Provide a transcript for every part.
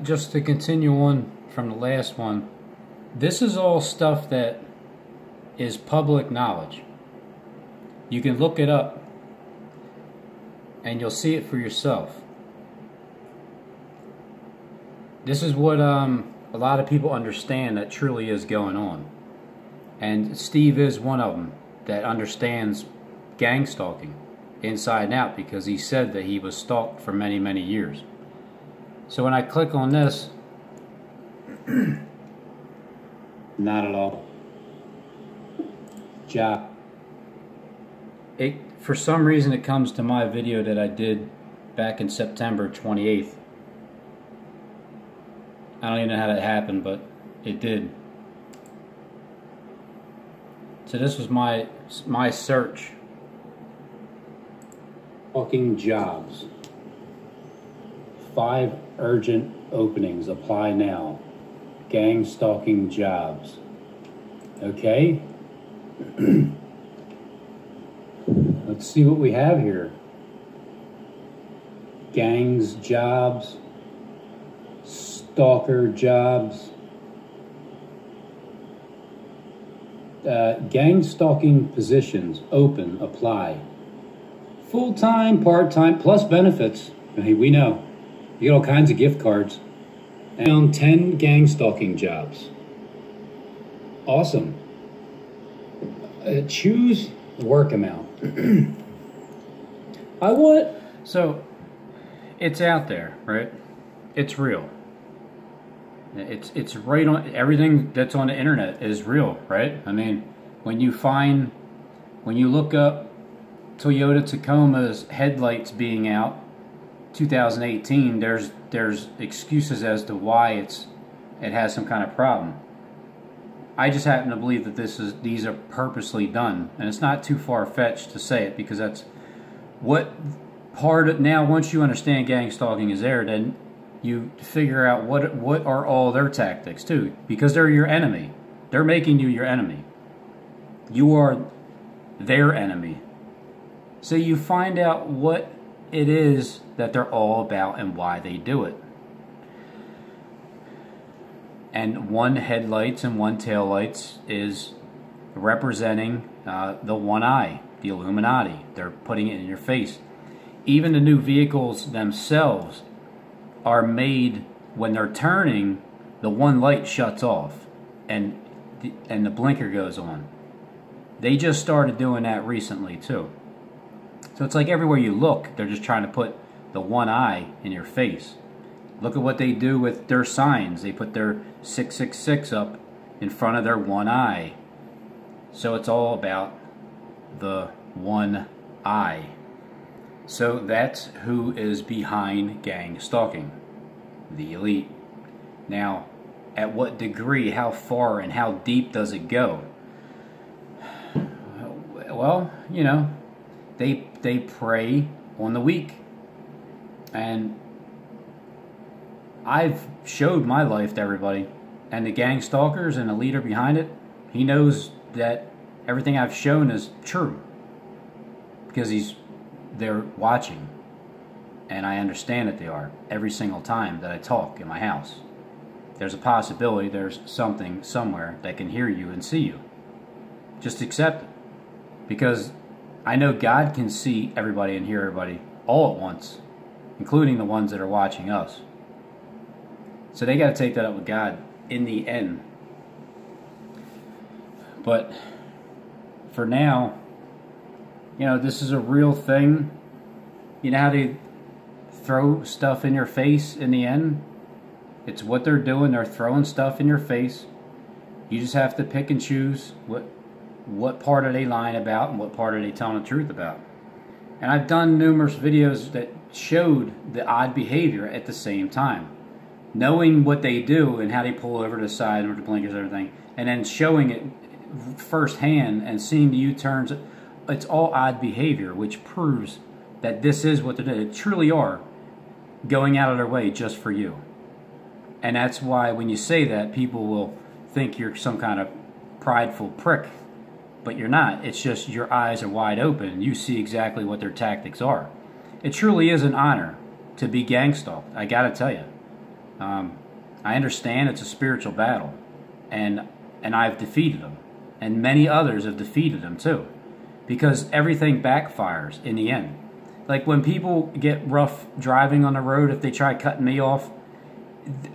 just to continue on from the last one, this is all stuff that is public knowledge. You can look it up and you'll see it for yourself. This is what a lot of people understand that truly is going on. And Steve is one of them that understands gang stalking inside and out, because he said that he was stalked for many, many years. So when I click on this, not at all. For some reason it comes to my video that I did back in September 28th. I don't even know how that happened, but it did. So this was my search. Stalking jobs. 5 urgent openings. Apply now. Gang stalking jobs. Okay. Let's see what we have here. Gangs jobs. Stalker jobs. Gang stalking positions open. Apply. Full-time, part-time, plus benefits. Hey, we know. You get all kinds of gift cards. And found 10 gang stalking jobs. Awesome. Choose work amount. So, it's out there, right? It's real. It's right on. Everything that's on the internet is real, right? I mean, when you look up Toyota Tacoma's headlights being out, 2018, there's excuses as to why it has some kind of problem. I just happen to believe that these are purposely done, and it's not too far-fetched to say it, because that's what part of, now once you understand gang stalking is there, then you figure out what are all their tactics too, because they're your enemy. They're making you your enemy. You are their enemy. So you find out what it is that they're all about and why they do it. And one headlights and one taillights is representing the one eye, the Illuminati. They're putting it in your face. Even the new vehicles themselves are made, when they're turning, the one light shuts off and the blinker goes on. They just started doing that recently too. So it's like everywhere you look, they're just trying to put the one eye in your face. Look at what they do with their signs. They put their 666 up in front of their one eye. So it's all about the one eye. So that's who is behind gang stalking. The elite. Now, at what degree, how far, and how deep does it go? Well, you know, they prey on the weak. And I've showed my life to everybody, and the gang stalkers and the leader behind it, he knows that everything I've shown is true, because they're watching, and I understand that they are. Every single time that I talk in my house, there's a possibility there's something somewhere that can hear you and see you. Just accept it, because I know God can see everybody and hear everybody all at once, including the ones that are watching us. So they got to take that up with God in the end. But for now, you know, this is a real thing. You know how they throw stuff in your face in the end? It's what they're doing. They're throwing stuff in your face. You just have to pick and choose what part are they lying about and what part are they telling the truth about. And I've done numerous videos that showed the odd behavior at the same time. Knowing what they do and how they pull over to the side with the blinkers and everything, and then showing it firsthand and seeing the U-turns, it's all odd behavior, which proves that this is what they do. They truly are going out of their way just for you. And that's why when you say that, people will think you're some kind of prideful prick. But you're not. It's just your eyes are wide open. You see exactly what their tactics are. It truly is an honor to be gang stalked, I gotta tell you. I understand it's a spiritual battle, and I've defeated them, and many others have defeated them too, because everything backfires in the end. Like when people get rough driving on the road, if they try cutting me off,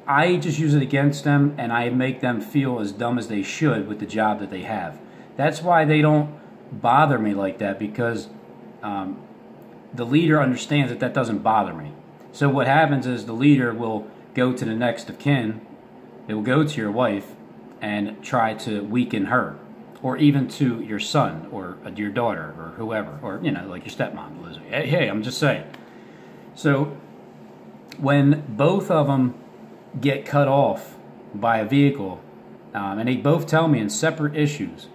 I just use it against them, and I make them feel as dumb as they should with the job that they have. That's why they don't bother me like that, because the leader understands that doesn't bother me. So what happens is the leader will go to the next of kin, they will go to your wife and try to weaken her, or even to your son or your daughter or whoever, or like your stepmom, Lizzie. Hey, I'm just saying. So when both of them get cut off by a vehicle, and they both tell me in separate issues,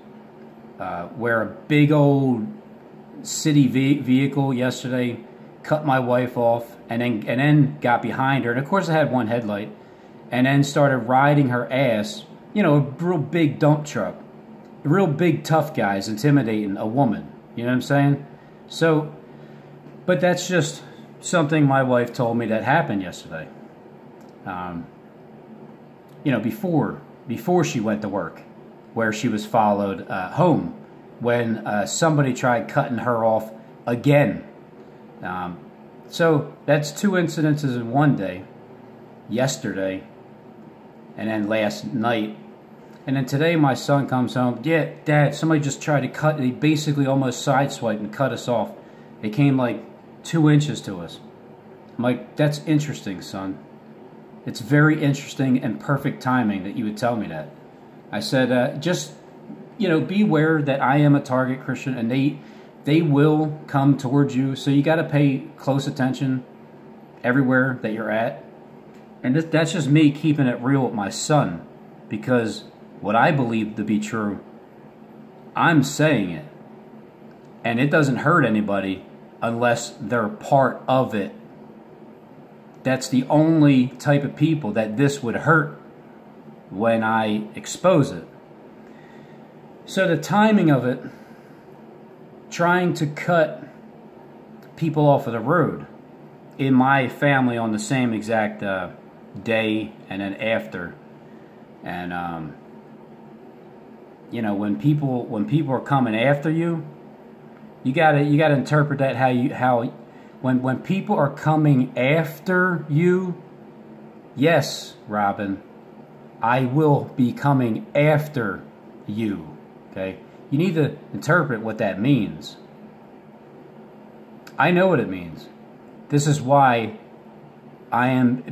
where a big old city vehicle yesterday cut my wife off, and then got behind her, and of course I had one headlight, and then started riding her ass. A real big dump truck, a real big tough guys intimidating a woman. You know what I'm saying? So, but that's just something my wife told me that happened yesterday. Before she went to work, where she was followed home when somebody tried cutting her off again. So that's two incidences in one day, yesterday, and then last night. And then today my son comes home, yeah, Dad, somebody just tried to cut, they basically almost sideswiped and cut us off. They came like 2 inches to us. I'm like, that's interesting, son. It's very interesting and perfect timing that you would tell me that. I said, just, beware that I am a target, Christian, and they will come towards you, so you got to pay close attention everywhere that you're at. And that's just me keeping it real with my son, because what I believe to be true, I'm saying it. And it doesn't hurt anybody unless they're part of it. That's the only type of people that this would hurt when I expose it. So the timing of it, trying to cut people off of the road in my family on the same exact day and then after, and when people are coming after you, you gotta interpret that how when people are coming after you. Yes, Robin, I will be coming after you. Okay, you need to interpret what that means. I know what it means. This is why I am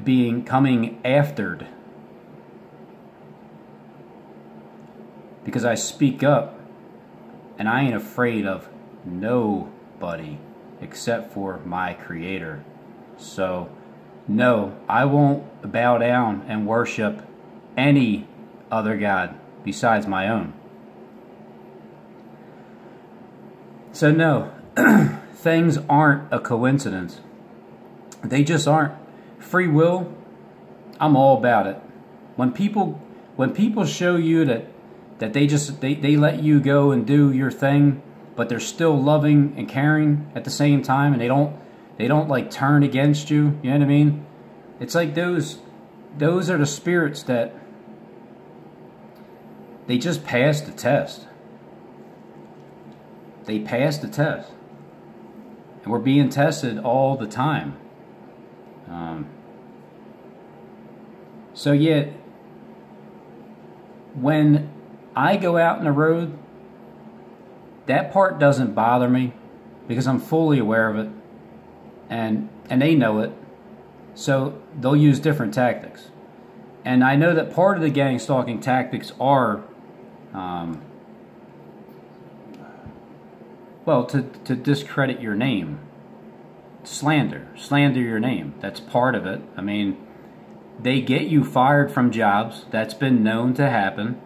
coming aftered. Because I speak up, and I ain't afraid of nobody except for my Creator. So, no, I won't bow down and worship any other God besides my own. So no, things aren't a coincidence. They just aren't. Free will, I'm all about it. When people show you that they let you go and do your thing, but they're still loving and caring at the same time, and they don't like turn against you. You know what I mean? It's like those are the spirits that they just passed the test. They passed the test, and we're being tested all the time. So yet, when I go out in the road, that part doesn't bother me because I'm fully aware of it, and they know it, so they'll use different tactics. And I know that part of the gang stalking tactics are, well, to discredit your name, slander your name. That's part of it. I mean, they get you fired from jobs. That's been known to happen.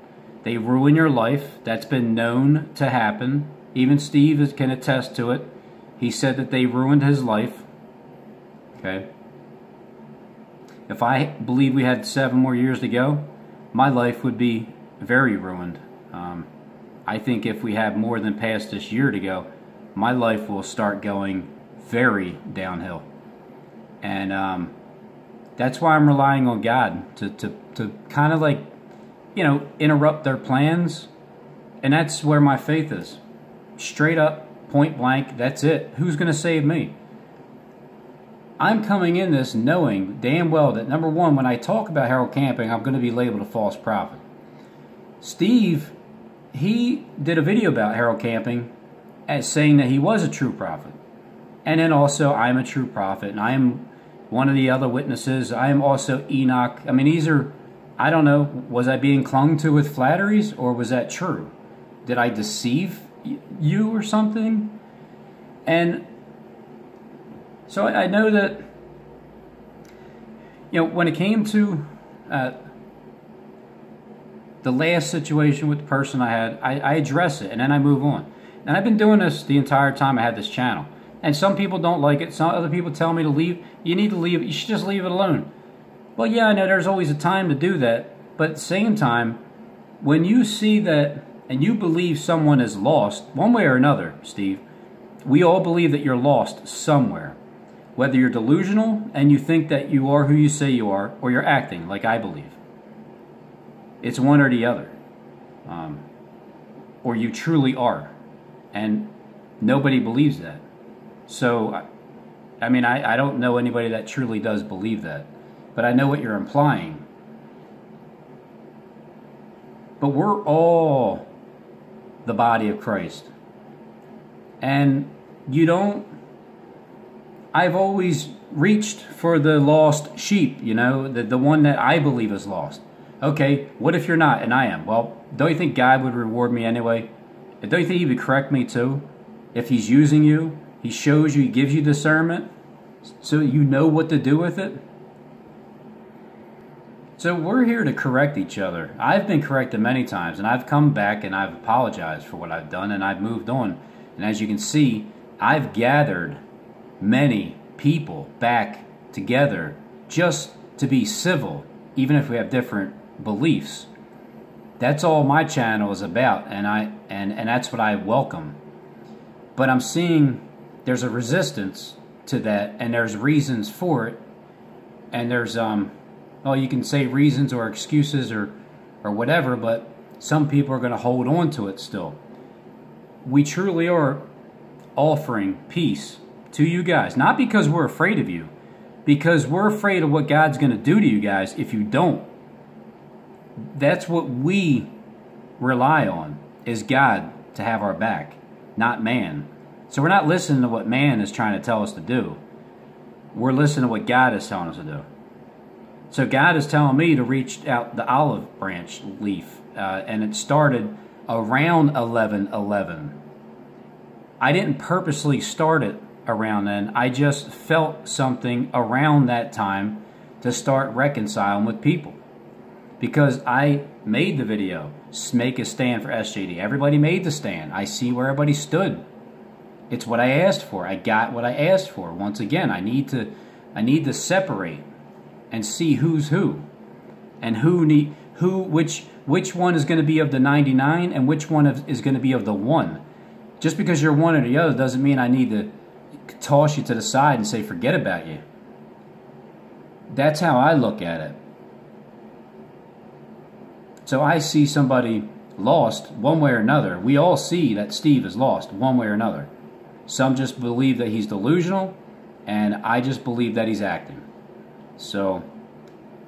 They ruin your life. That's been known to happen. Even Steve can attest to it. He said that they ruined his life. Okay. If I believe we had 7 more years to go, my life would be very ruined. I think if we have more than past this year to go, my life will start going very downhill. And That's why I'm relying on God to kind of like, you know, interrupt their plans. And that's where my faith is. Straight up, point blank, that's it. Who's going to save me? I'm coming in this knowing damn well that, number one, when I talk about Harold Camping, I'm going to be labeled a false prophet. Steve, he did a video about Harold Camping as saying that he was a true prophet. And then also, I'm a true prophet, and I am one of the other witnesses. I am also Enoch. I mean, these are, I don't know, was I being clung to with flatteries, or was that true? Did I deceive you or something? And so I know that, you know, when it came to the last situation with the person I had, I address it, and then I move on. And I've been doing this the entire time I had this channel. And some people don't like it. Some other people tell me to leave. You need to leave it. You should just leave it alone. Well, yeah, I know there's always a time to do that. But at the same time, when you see that and you believe someone is lost, one way or another, Steve, we all believe that you're lost somewhere. Whether you're delusional and you think that you are who you say you are, or you're acting like I believe. It's one or the other. Or you truly are. And nobody believes that. So, I mean, I don't know anybody that truly does believe that. But I know what you're implying. But we're all the body of Christ. And you don't... I've always reached for the lost sheep, you know, the one that I believe is lost. Okay, what if you're not and I am? Well, don't you think God would reward me anyway? Don't you think he would correct me too? If he's using you, he shows you, he gives you discernment, so you know what to do with it. So we're here to correct each other. I've been corrected many times, and I've come back and I've apologized for what I've done, and I've moved on. And as you can see, I've gathered many people back together just to be civil, even if we have different beliefs. That's all my channel is about, and that's what I welcome. But I'm seeing there's a resistance to that, and there's reasons for it, and there's well, you can say reasons or excuses or whatever, but some people are going to hold on to it still. We truly are offering peace to you guys, not because we're afraid of you, because we're afraid of what God's going to do to you guys if you don't. That's what we rely on, is God to have our back, not man. So we're not listening to what man is trying to tell us to do. We're listening to what God is telling us to do. So God is telling me to reach out the olive branch leaf, and it started around 11/11. I didn't purposely start it around then. I just felt something around that time to start reconciling with people. Because I made the video, make a stand for SJD. Everybody made the stand. I see where everybody stood. It's what I asked for. I got what I asked for. Once again, I need to separate and see who's who, and which one is going to be of the 99 and which one is going to be of the 1. Just because you're one or the other doesn't mean I need to toss you to the side and say forget about you. That's how I look at it. So I see somebody lost one way or another. We all see that Steve is lost one way or another. Some just believe that he's delusional, and I just believe that he's acting. So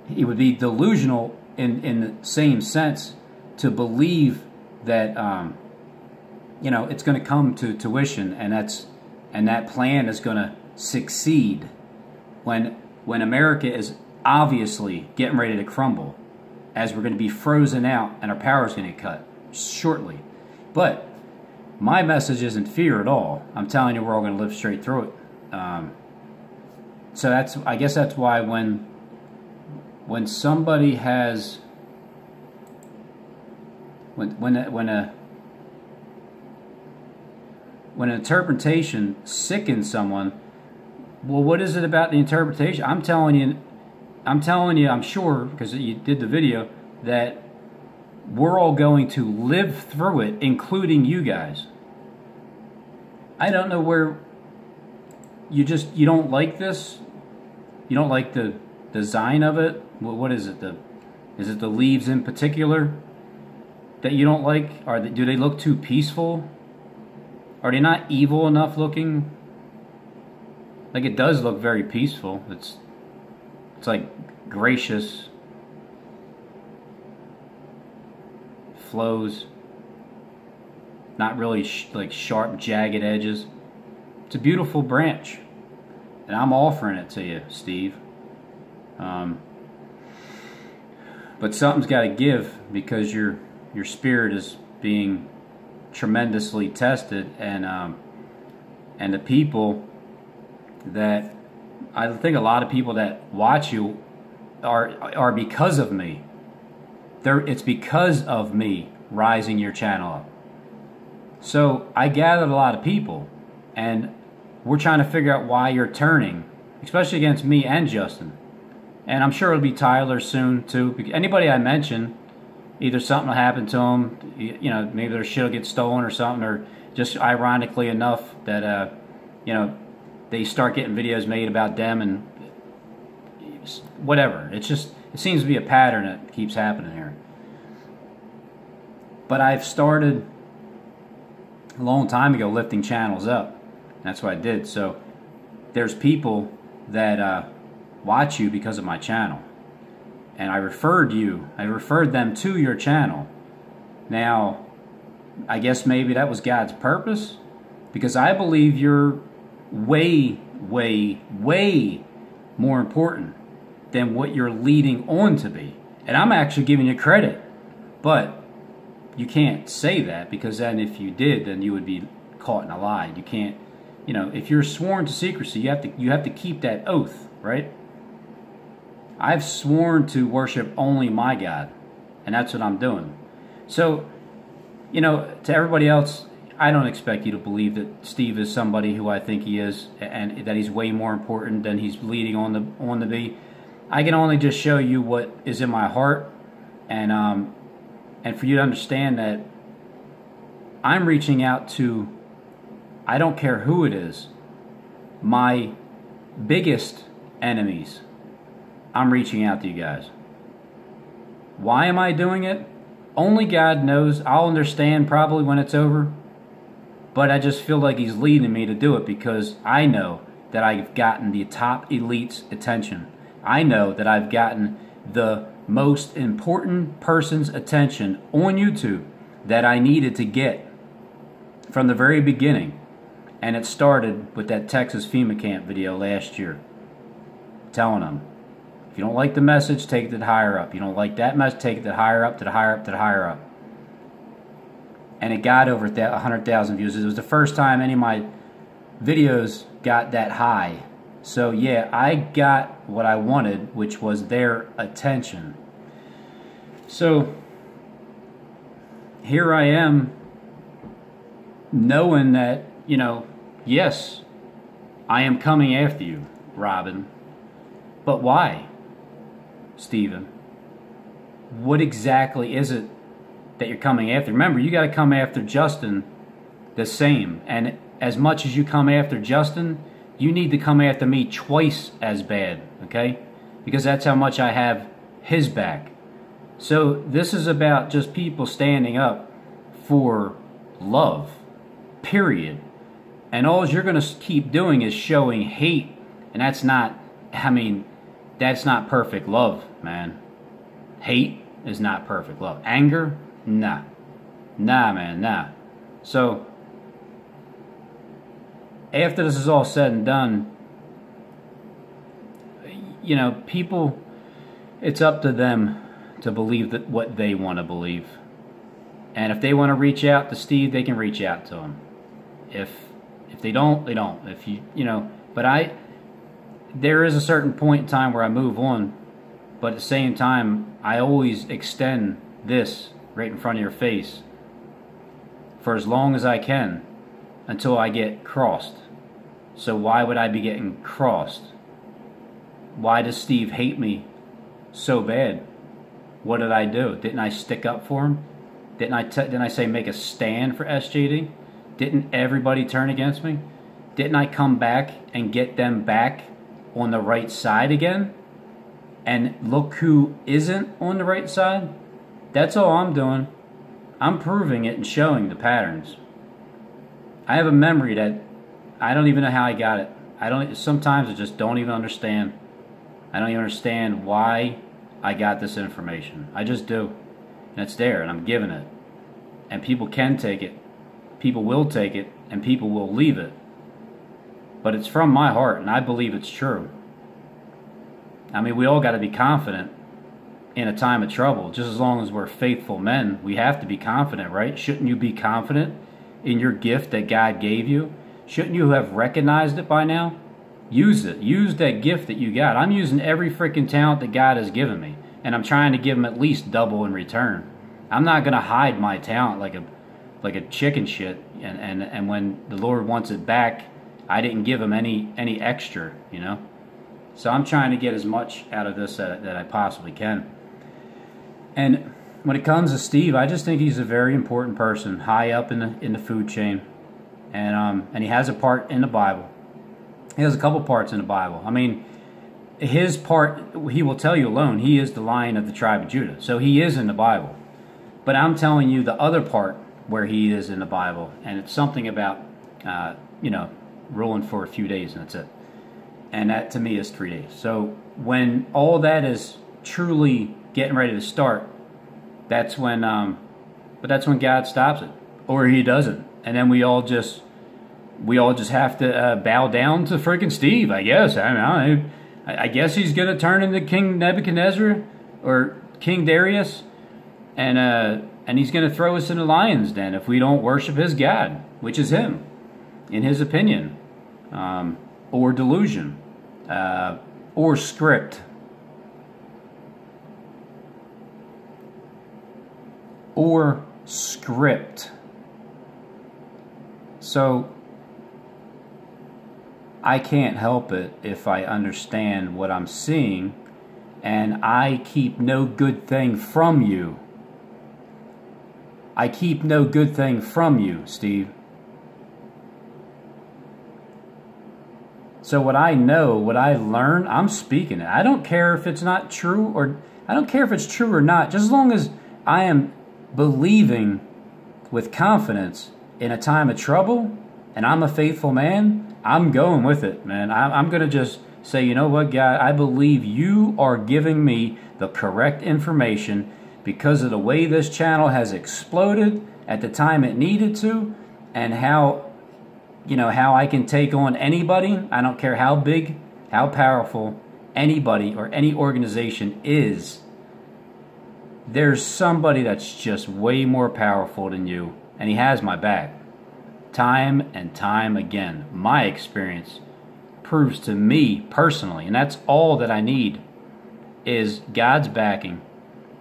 he would be delusional in the same sense to believe that you know, it's going to come to tuition, and that plan is going to succeed when America is obviously getting ready to crumble, as we're going to be frozen out and our power is going to get cut shortly. But my message isn't fear at all. I'm telling you, we're all going to live straight through it. So I guess that's why when somebody has when an interpretation sickens someone, well, what is it about the interpretation? I'm telling you, I'm sure, because you did the video, that we're all going to live through it, including you guys. I don't know where you don't like this. You don't like the design of it? What is it? Is it the leaves in particular that you don't like? Do they look too peaceful? Are they not evil enough looking? Like, it does look very peaceful. It's like gracious. Flows. Not really like sharp, jagged edges. It's a beautiful branch. And I'm offering it to you, Steve. But something's got to give, because your spirit is being tremendously tested, and the people that I think a lot of people that watch you are because of me. It's because of me rising your channel up. So I gathered a lot of people, and we're trying to figure out why you're turning, especially against me and Justin. And I'm sure it'll be Tyler soon too. Anybody I mention, either something will happen to them, you know, maybe their shit will get stolen or something, or just ironically enough that you know, they start getting videos made about them and whatever. It seems to be a pattern that keeps happening here. But I've started a long time ago lifting channels up. That's what I did. So there's people that watch you because of my channel, and I referred them to your channel. Now, I guess maybe that was God's purpose, because I believe you're way, way, way more important than what you're leading on to be. And I'm actually giving you credit, but you can't say that, because then if you did, then you would be caught in a lie. You can't, you know, if you're sworn to secrecy, you have to keep that oath, right? I've sworn to worship only my God, and that's what I'm doing. So, you know, to everybody else, I don't expect you to believe that Steve is somebody who I think he is, and that he's way more important than he's leading on to be. I can only just show you what is in my heart, and for you to understand that I'm reaching out to, I don't care who it is, my biggest enemies. I'm reaching out to you guys. Why am I doing it? Only God knows. I'll understand probably when it's over. But I just feel like he's leading me to do it, because I know that I've gotten the top elite's attention. I know that I've gotten the most important person's attention on YouTube that I needed to get from the very beginning. And it started with that Texas FEMA camp video last year, telling them, if you don't like the message, take it to the higher up. You don't like that message, take it to the higher up, to the higher up, to the higher up. And it got over 100,000 views. It was the first time any of my videos got that high. So yeah, I got what I wanted, which was their attention. So here I am, knowing that, you know, yes, I am coming after you, Robin. But why, Stephen? What exactly is it that you're coming after? Remember, you got to come after Justin the same. And as much as you come after Justin, you need to come after me twice as bad, okay? Because that's how much I have his back. So this is about just people standing up for love, period. And all you're going to keep doing is showing hate. And that's not, I mean, that's not perfect love, man. Hate is not perfect love. Anger? Nah. Nah, man, nah. So, after this is all said and done, you know, people, it's up to them to believe that what they want to believe. And if they want to reach out to Steve, they can reach out to him. If they don't, they don't. If you know, but there is a certain point in time where I move on, but at the same time, I always extend this right in front of your face for as long as I can until I get crossed. So why would I be getting crossed? Why does Steve hate me so bad? What did I do? Didn't I stick up for him? Didn't I say make a stand for SJD? Didn't everybody turn against me? Didn't I come back and get them back on the right side again? and look who isn't on the right side. That's all I'm doing. I'm proving it and showing the patterns. I have a memory that I don't even know how I got it. Sometimes I just don't even understand. I don't even understand why I got this information. I just do. And it's there, and I'm giving it. And people can take it. People will take it, and people will leave it. But it's from my heart, and I believe it's true. I mean, we all got to be confident in a time of trouble. Just as long as we're faithful men, we have to be confident, right? Shouldn't you be confident in your gift that God gave you? Shouldn't you have recognized it by now? Use it. Use that gift that you got. I'm using every freaking talent that God has given me, and I'm trying to give him at least double in return. I'm not going to hide my talent like a chicken shit, and when the Lord wants it back, I didn't give him any extra, you know? So I'm trying to get as much out of this that I possibly can. And when it comes to Steve, I just think he's a very important person, high up in the food chain, and he has a part in the Bible. He has a couple parts in the Bible. I mean, his part, he will tell you alone, he is the Lion of the tribe of Judah. So he is in the Bible. But I'm telling you the other part where he is in the Bible, and it's something about, ruling for a few days, and that's it. And that, to me, is 3 days. So when all that is truly getting ready to start, that's when God stops it, or he doesn't. And then we all just have to bow down to freaking Steve, I guess. I guess he's going to turn into King Nebuchadnezzar or King Darius, and he's going to throw us in the lion's den if we don't worship his God, which is him, in his opinion, or delusion, or script, or script. So I can't help it if I understand what I'm seeing, and I keep no good thing from you. I keep no good thing from you, Steve. So what I know, what I learn, I'm speaking it. I don't care if it's not true, or I don't care if it's true or not, just as long as I am believing with confidence in a time of trouble, and I'm a faithful man, I'm going with it, man. I'm going to just say, you know what, God, I believe you are giving me the correct information because of the way this channel has exploded at the time it needed to, and how I can take on anybody. I don't care how big, how powerful anybody or any organization is. There's somebody that's just way more powerful than you, and he has my back. Time and time again, my experience proves to me personally, and that's all that I need, is God's backing,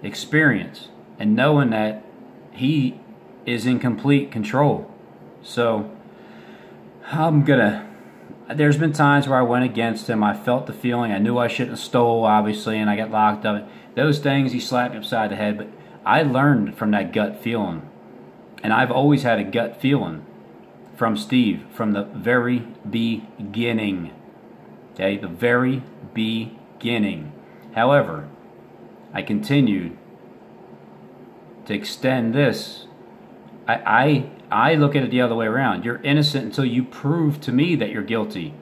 experience, and knowing that he is in complete control. So there's been times where I went against him. I felt the feeling. I knew I shouldn't have stole, obviously, and I got locked up. Those things, he slapped me upside the head, but I learned from that gut feeling. And I've always had a gut feeling from Steve from the very beginning. Okay, the very beginning. However, I continued to extend this. I look at it the other way around. You're innocent until you prove to me that you're guilty.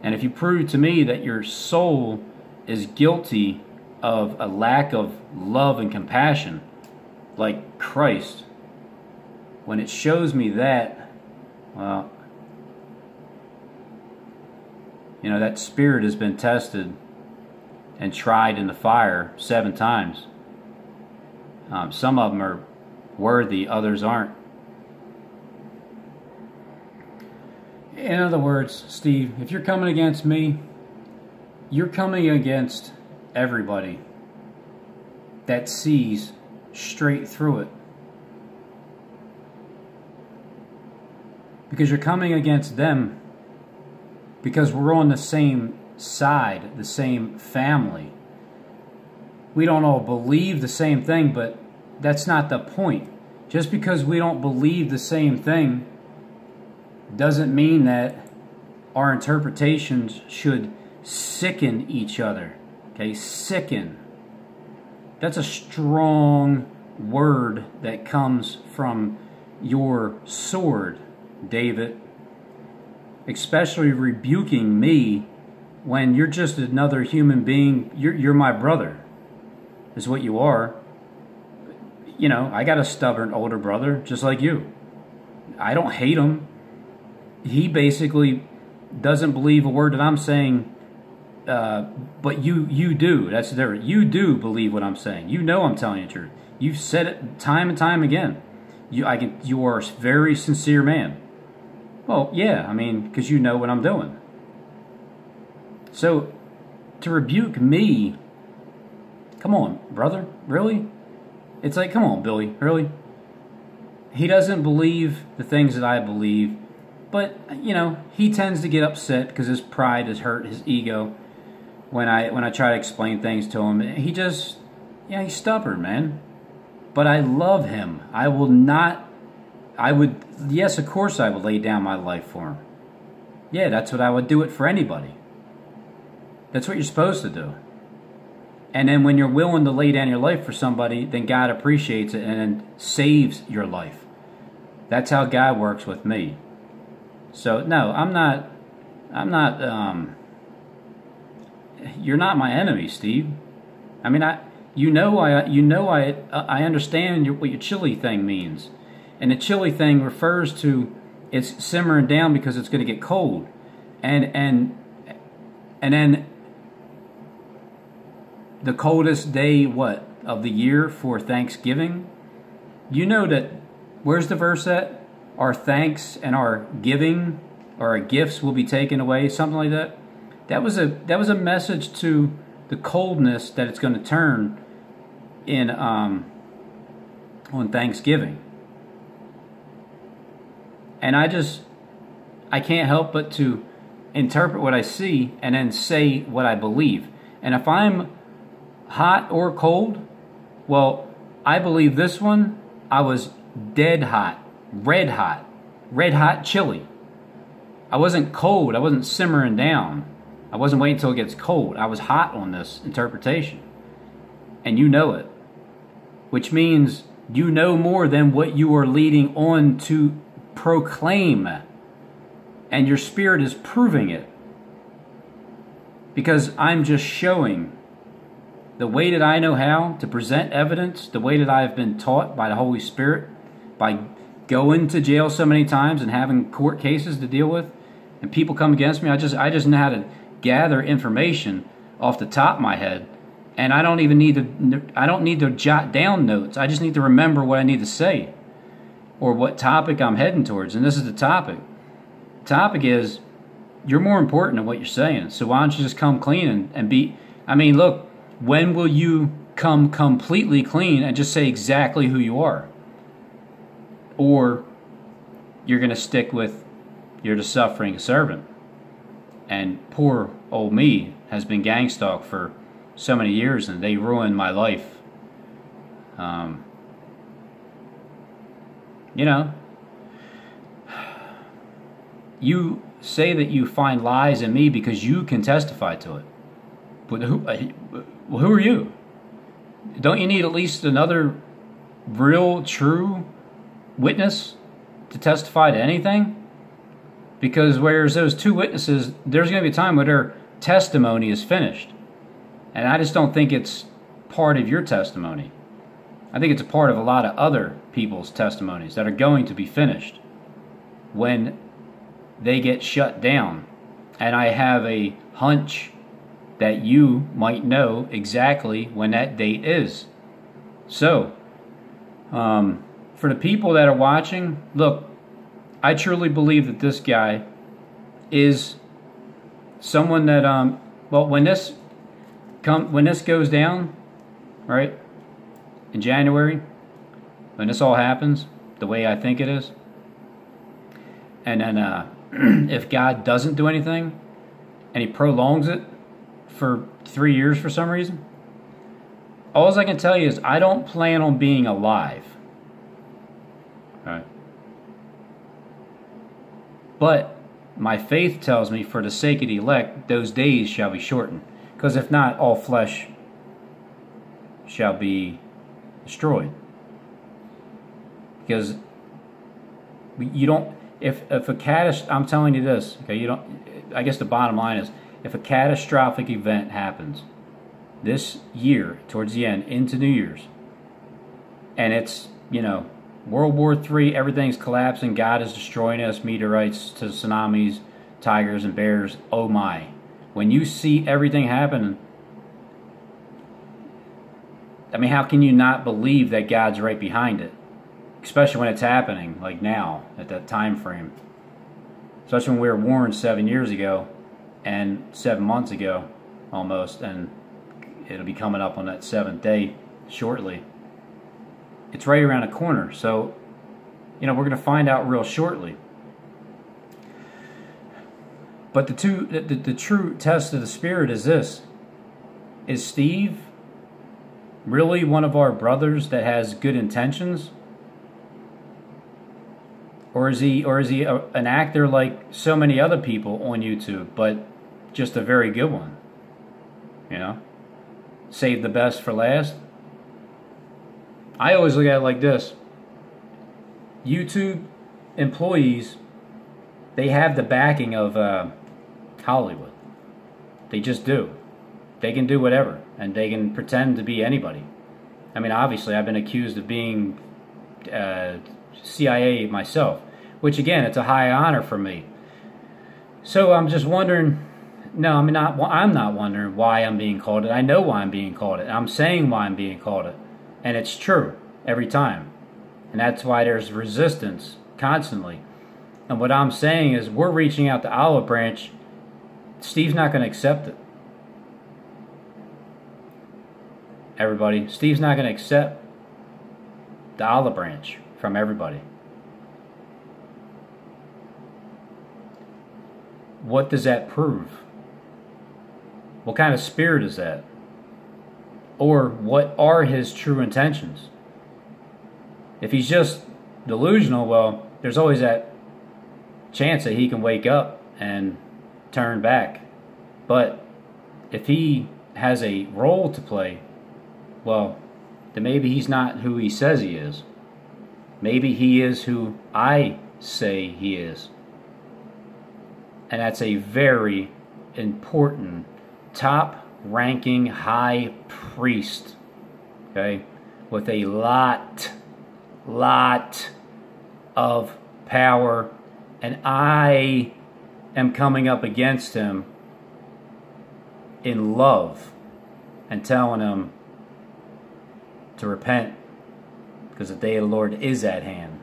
And if you prove to me that your soul is guilty of a lack of love and compassion, like Christ, when it shows me that, well, that spirit has been tested and tried in the fire 7 times. Some of them are worthy, others aren't. In other words, Steve, if you're coming against me, you're coming against everybody that sees straight through it. Because you're coming against them because we're on the same side, the same family. We don't all believe the same thing, but that's not the point. Just because we don't believe the same thing doesn't mean that our interpretations should sicken each other. Okay, sicken. That's a strong word that comes from your sword, David. Especially rebuking me when you're just another human being. You're my brother, is what you are. You know, I got a stubborn older brother, just like you. I don't hate him. He basically doesn't believe a word that I'm saying, but you do. That's the difference. You do believe what I'm saying. You know I'm telling you the truth. You've said it time and time again. You are a very sincere man. Well, yeah, I mean, because you know what I'm doing. So, to rebuke me, come on, brother, really? It's like, come on, Billy, really? He doesn't believe the things that I believe, but, you know, he tends to get upset because his pride is hurt, his ego, when I try to explain things to him. He just, yeah, he's stubborn, man. But I love him. Yes, of course I would lay down my life for him. Yeah, that's what I would do it for anybody. That's what you're supposed to do. And then when you're willing to lay down your life for somebody, then God appreciates it and then saves your life. That's how God works with me. So no, I'm not you're not my enemy, Steve. I mean, I understand what your chili thing means. And the chili thing refers to it's simmering down because it's going to get cold. And then the coldest day, of the year for Thanksgiving? You know that, where's the verse at? Our thanks and our giving, or our gifts will be taken away, something like that. That was a message to the coldness that it's going to turn in on Thanksgiving. And I can't help but to interpret what I see and then say what I believe. And if I'm hot or cold, well, I believe this one, I was dead hot, red hot chili. I wasn't cold, I wasn't simmering down. I wasn't waiting until it gets cold. I was hot on this interpretation. And you know it. Which means you know more than what you are leading on to proclaim. And your spirit is proving it. Because I'm just showing the way that I know how to present evidence, the way that I've been taught by the Holy Spirit, by going to jail so many times and having court cases to deal with, and people come against me. I just know how to gather information off the top of my head, and I don't need to jot down notes. I just need to remember what I need to say, or what topic I'm heading towards. And this is the topic. The topic is, you're more important than what you're saying. So why don't you just come clean and be? I mean, look. When will you come completely clean and just say exactly who you are? Or you're going to stick with you're the suffering servant. And poor old me has been gang stalked for so many years, and they ruined my life. You know, you say that you find lies in me because you can testify to it. But who are you? Don't you need at least another real, true witness to testify to anything? Because whereas those two witnesses, there's going to be a time where their testimony is finished. And I just don't think it's part of your testimony. I think it's a part of a lot of other people's testimonies that are going to be finished when they get shut down. And I have a hunch that you might know exactly when that date is. So, for the people that are watching, look, I truly believe that this guy is someone that, well, when this goes down, right, in January, when this all happens, the way I think it is, and then if God doesn't do anything, and He prolongs it for 3 years for some reason, all I can tell you is I don't plan on being alive. All right. But my faith tells me, for the sake of the elect, those days shall be shortened. Because if not, all flesh shall be destroyed. Because you don't, if a I'm telling you this, okay, you don't, I guess the bottom line is, if a catastrophic event happens this year, towards the end, into New Year's, and it's, World War III, everything's collapsing, God is destroying us, meteorites to tsunamis, tigers and bears, oh my. When you see everything happen, I mean, how can you not believe that God's right behind it? Especially when it's happening, like now, at that time frame. Especially when we were warned 7 years ago, and 7 months ago, almost, and it'll be coming up on that 7th day shortly. It's right around the corner, so, we're going to find out real shortly. But the true test of the Spirit is this. Is Steve really one of our brothers that has good intentions? Or is he an actor like so many other people on YouTube, but just a very good one? Save the best for last? I always look at it like this. YouTube employees, they have the backing of Hollywood. They just do. They can do whatever, and they can pretend to be anybody. I mean, obviously, I've been accused of being CIA myself, which again, it's a high honor for me. So I'm just wondering. No, I'm not wondering why I'm being called it. I know why I'm being called it. I'm saying why I'm being called it, and it's true every time, and that's why there's resistance constantly. And what I'm saying is, we're reaching out to Olive Branch. Steve's not going to accept it. Everybody, Steve's not going to accept the olive branch from everybody. What does that prove? What kind of spirit is that? Or what are his true intentions? If he's just delusional, well, there's always that chance that he can wake up and turn back. But if he has a role to play, well, then maybe he's not who he says he is. Maybe he is who I say he is. And that's a very important, top-ranking high priest, okay, with a lot of power. And I am coming up against him in love and telling him to repent, because the day of the Lord is at hand.